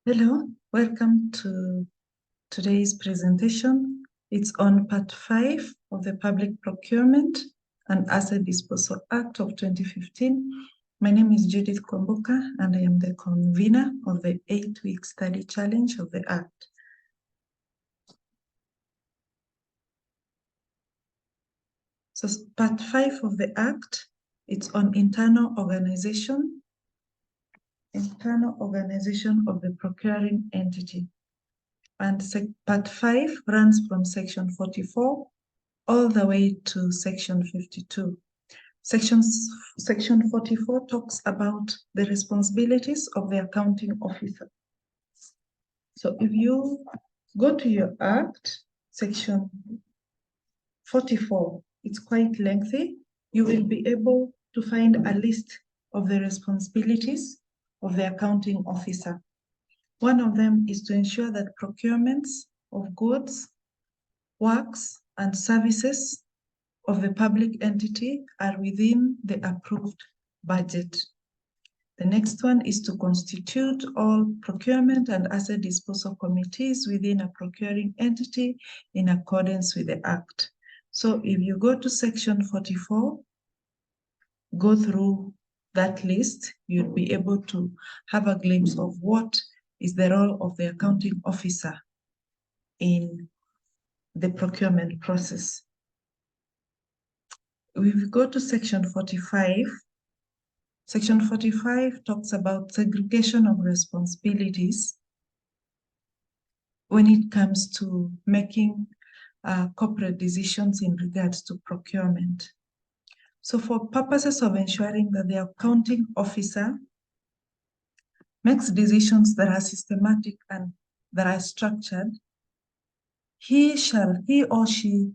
Hello, welcome to today's presentation. It's on part 5 of the Public Procurement and Asset Disposal Act of 2015. My name is Judith Kwambuka and I am the convener of the 8-week study challenge of the Act. So part 5 of the Act, it's on internal organization of the procuring entity. And part 5 runs from section 44 all the way to section 52. Section 44 talks about the responsibilities of the accounting officer. So if you go to your Act, section 44, it's quite lengthy. You will be able to find a list of the responsibilities of the accounting officer. One of them is to ensure that procurements of goods, works, and services of the public entity are within the approved budget. The next one is to constitute all procurement and asset disposal committees within a procuring entity in accordance with the Act. So if you go to section 44, go through that list, you'll be able to have a glimpse of what is the role of the accounting officer in the procurement process. If we go to section 45, section 45 talks about segregation of responsibilities when it comes to making corporate decisions in regards to procurement. So for purposes of ensuring that the accounting officer makes decisions that are systematic and that are structured, he or she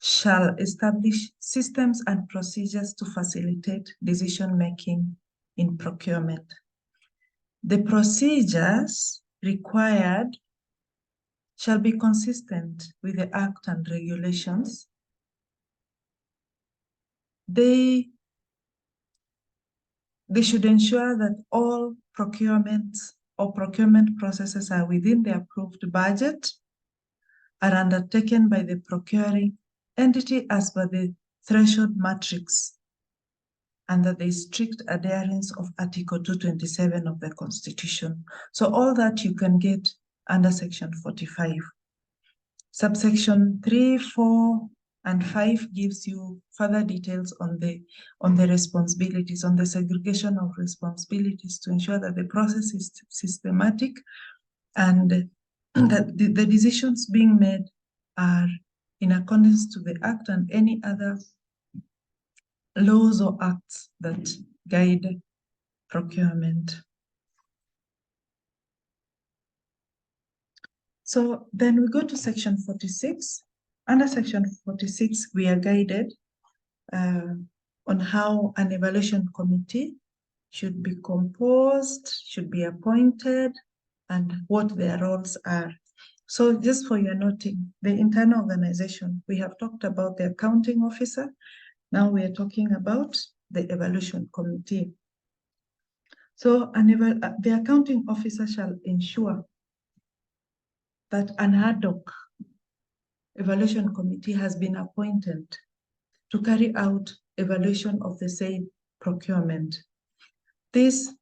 shall establish systems and procedures to facilitate decision-making in procurement. The procedures required shall be consistent with the Act and regulations. They should ensure that all procurements or procurement processes are within the approved budget, are undertaken by the procuring entity as per the threshold matrix, and that there is strict adherence of Article 227 of the Constitution. So all that you can get under section 45. Subsection 3, 4, and 5 gives you further details on the responsibilities, on the segregation of responsibilities to ensure that the process is systematic and that the decisions being made are in accordance to the Act and any other laws or acts that guide procurement. So then we go to section 46. Under section 46, we are guided on how an evaluation committee should be composed, should be appointed, and what their roles are. So just for your noting, the internal organization, we have talked about the accounting officer. Now we are talking about the evaluation committee. So the accounting officer shall ensure that an ad hoc evaluation committee has been appointed to carry out evaluation of the said procurement. These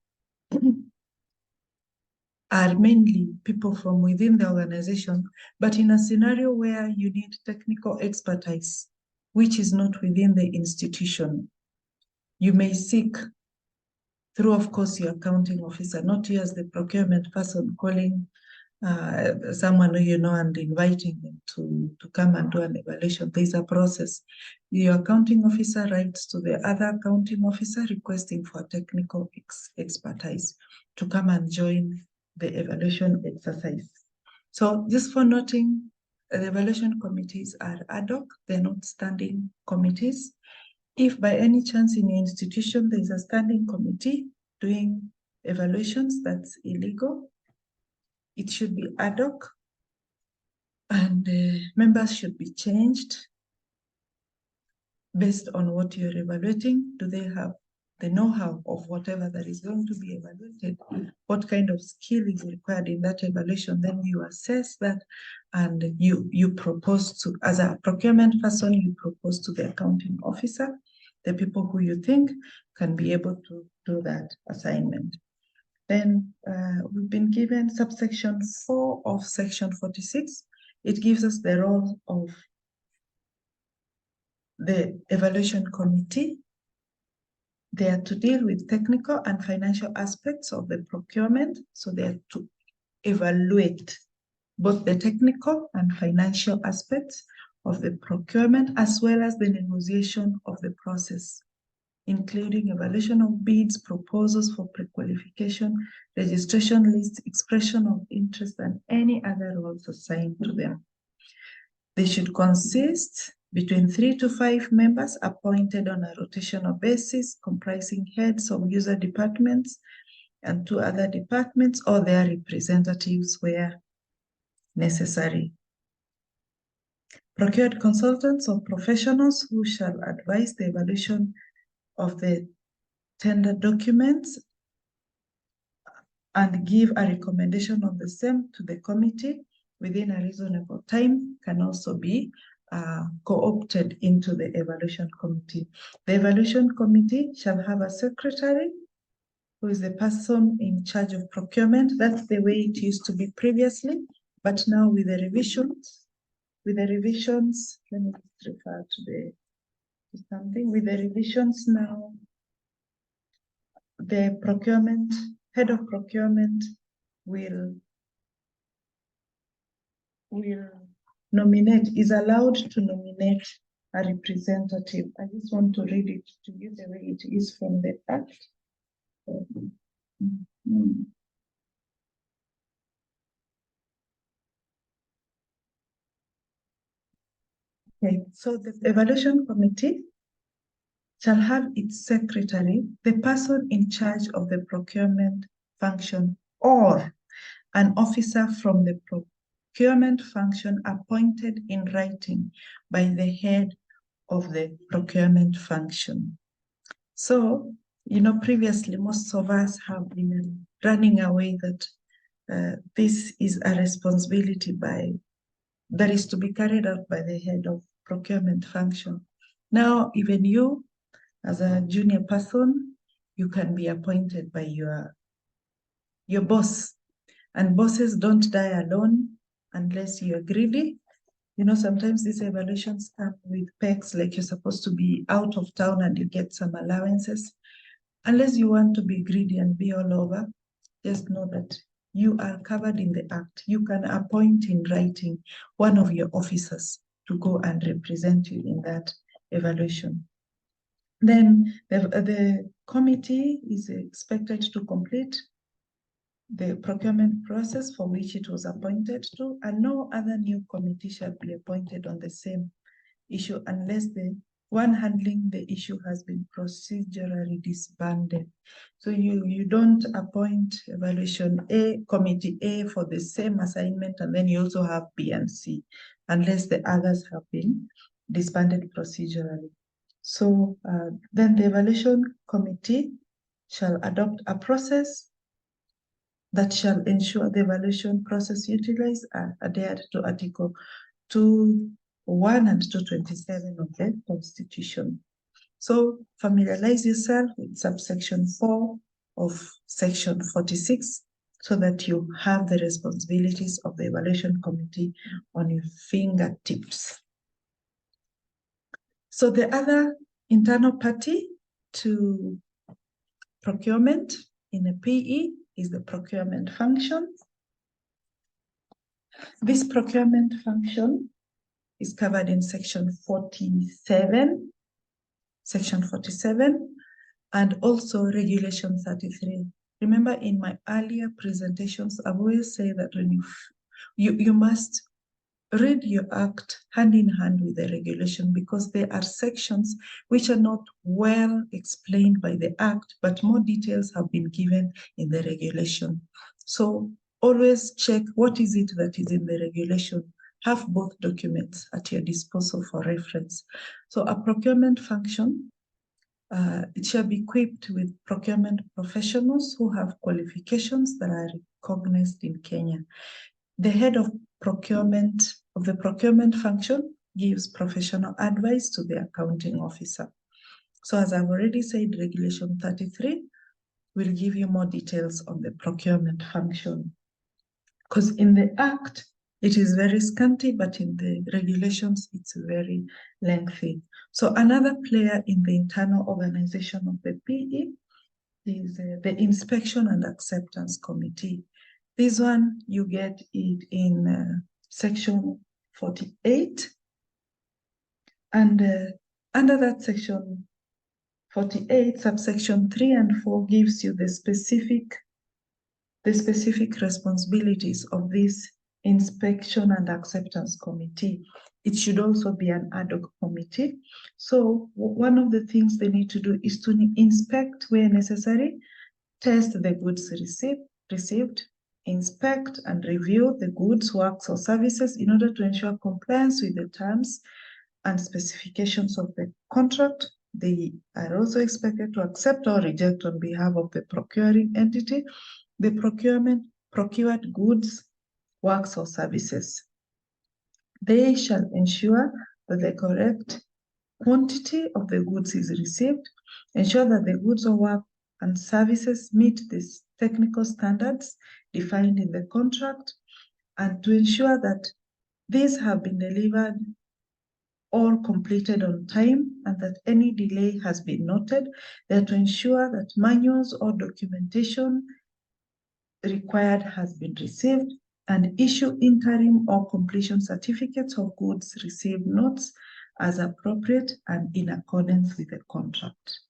are mainly people from within the organization, but in a scenario where you need technical expertise, which is not within the institution, you may seek through, of course, your accounting officer, not you as the procurement person calling someone who you know and inviting them to come and do an evaluation. There's a process. Your accounting officer writes to the other accounting officer requesting for technical expertise to come and join the evaluation exercise. So just for noting, the evaluation committees are ad hoc, they're not standing committees. If by any chance in your institution there is a standing committee doing evaluations, that's illegal. It should be ad hoc, and members should be changed based on what you're evaluating. Do they have the know-how of whatever that is going to be evaluated, what kind of skill is required in that evaluation, then you assess that and you propose to, as a procurement person, you propose to the accounting officer, the people who you think can be able to do that assignment. Then we've been given subsection 4 of section 46. It gives us the role of the evaluation committee. They are to deal with technical and financial aspects of the procurement. So they are to evaluate both the technical and financial aspects of the procurement, as well as the negotiation of the process, including evaluation of bids, proposals for pre-qualification, registration lists, expression of interest, and any other roles assigned to them. They should consist between 3 to 5 members appointed on a rotational basis, comprising heads of user departments and 2 other departments or their representatives where necessary. Procured consultants or professionals who shall advise the evaluation of the tender documents and give a recommendation on the same to the committee within a reasonable time can also be co-opted into the evaluation committee. The evaluation committee shall have a secretary who is the person in charge of procurement. That's the way it used to be previously, but now with the revisions, let me just refer to something. With the revisions now, the head of procurement will nominate, is allowed to nominate a representative. I just want to read it to you the way it is from the Act. Okay, so the evaluation committee shall have its secretary, the person in charge of the procurement function, or an officer from the procurement function appointed in writing by the head of the procurement function. So, previously, most of us have been running away that this is a responsibility that is to be carried out by the head of procurement function. Now, even you, as a junior person, you can be appointed by your boss. And bosses don't die alone unless you're greedy. Sometimes these evaluations come with perks, like you're supposed to be out of town and you get some allowances. Unless you want to be greedy and be all over, just know that you are covered in the Act. You can appoint in writing one of your officers to go and represent you in that evaluation. Then the committee is expected to complete the procurement process for which it was appointed to, and no other new committee shall be appointed on the same issue unless the one handling the issue has been procedurally disbanded. So you don't appoint evaluation committee A for the same assignment, and then you also have B and C, unless the others have been disbanded procedurally. So then the evaluation committee shall adopt a process that shall ensure the evaluation process utilized and adhered to Article 2:1 and 2:27 of the Constitution. So familiarize yourself with subsection 4 of section 46 so that you have the responsibilities of the evaluation committee on your fingertips. So the other internal party to procurement in a PE is the procurement function. This procurement function is covered in section 47, and also regulation 33. Remember, in my earlier presentations, I've always said that when you must read your Act hand in hand with the regulation, because there are sections which are not well explained by the Act, but more details have been given in the regulation. So always check what is it that is in the regulation. Have both documents at your disposal for reference. So a procurement function It shall be equipped with procurement professionals who have qualifications that are recognized in Kenya. The head of the procurement function gives professional advice to the accounting officer. So as I've already said, Regulation 33 will give you more details on the procurement function. Because in the Act, it is very scanty, but in the regulations, it's very lengthy. So another player in the internal organization of the PE is the Inspection and Acceptance Committee. This one, you get it in section 48. And under that section 48, subsection 3 and 4 gives you the specific responsibilities of this Inspection and Acceptance Committee. It should also be an ad hoc committee. So one of the things they need to do is to inspect where necessary, test the goods received, inspect and review the goods, works, or services in order to ensure compliance with the terms and specifications of the contract. They are also expected to accept or reject on behalf of the procuring entity the procured goods, works, or services. They shall ensure that the correct quantity of the goods is received, ensure that the goods or work and services meet these technical standards defined in the contract, and to ensure that these have been delivered or completed on time and that any delay has been noted. They are to ensure that manuals or documentation required has been received, and issue interim or completion certificates of goods received notes as appropriate and in accordance with the contract.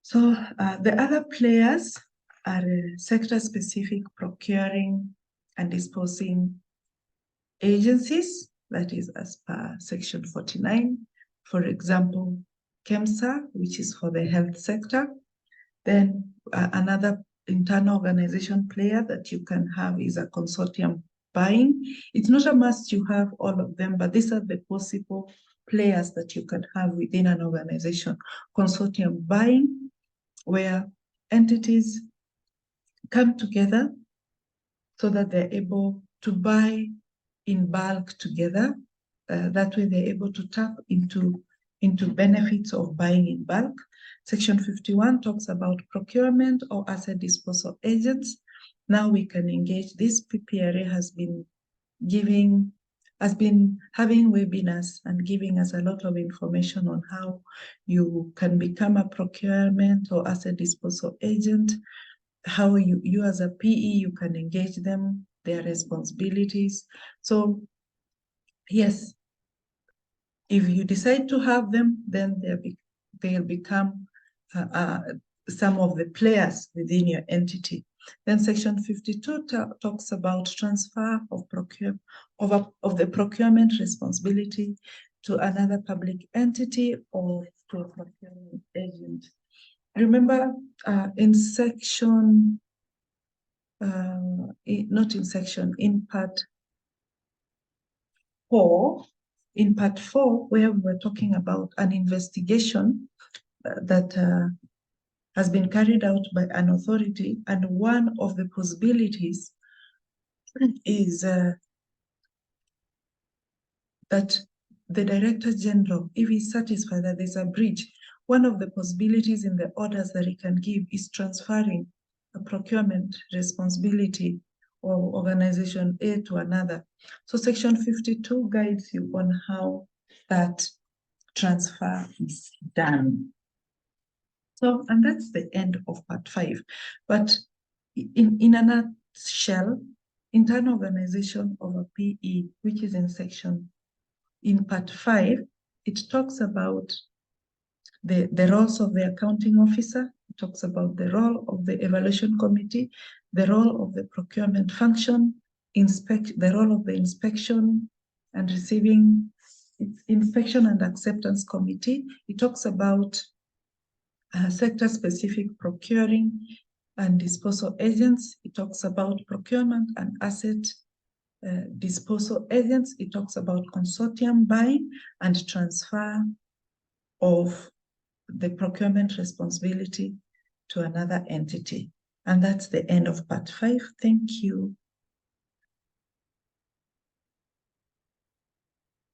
So the other players are sector-specific procuring and disposing agencies, that is as per section 49. For example, KEMSA, which is for the health sector. Then another internal organization player that you can have is a consortium buying. It's not a must you have all of them, but these are the possible players that you can have within an organization. Consortium buying, where entities come together so that they're able to buy in bulk together. That way they're able to tap into benefits of buying in bulk. Section 51 talks about procurement or asset disposal agents. Now we can engage. This PPRA has been having webinars and giving us a lot of information on how you can become a procurement or asset disposal agent, how you as a PE, you can engage them, their responsibilities. So yes, if you decide to have them, then they'll become some of the players within your entity. Then section 52 talks about transfer of the procurement responsibility to another public entity or to a procurement agent. Remember in section, in part 4, where we were talking about an investigation that has been carried out by an authority, and one of the possibilities is that the Director General, if he's satisfied that there's a breach, one of the possibilities in the orders that he can give is transferring a procurement responsibility or organization A to another. So section 52 guides you on how that transfer is done. So, and that's the end of part 5. But in a nutshell, internal organization of a PE, which is in part 5, it talks about the roles of the accounting officer. It talks about the role of the evaluation committee, the role of the procurement function, the role of the inspection and receiving inspection and acceptance committee. It talks about sector-specific procuring and disposal agents. It talks about procurement and asset disposal agents. It talks about consortium buying and transfer of the procurement responsibility to another entity. And that's the end of part 5. Thank you.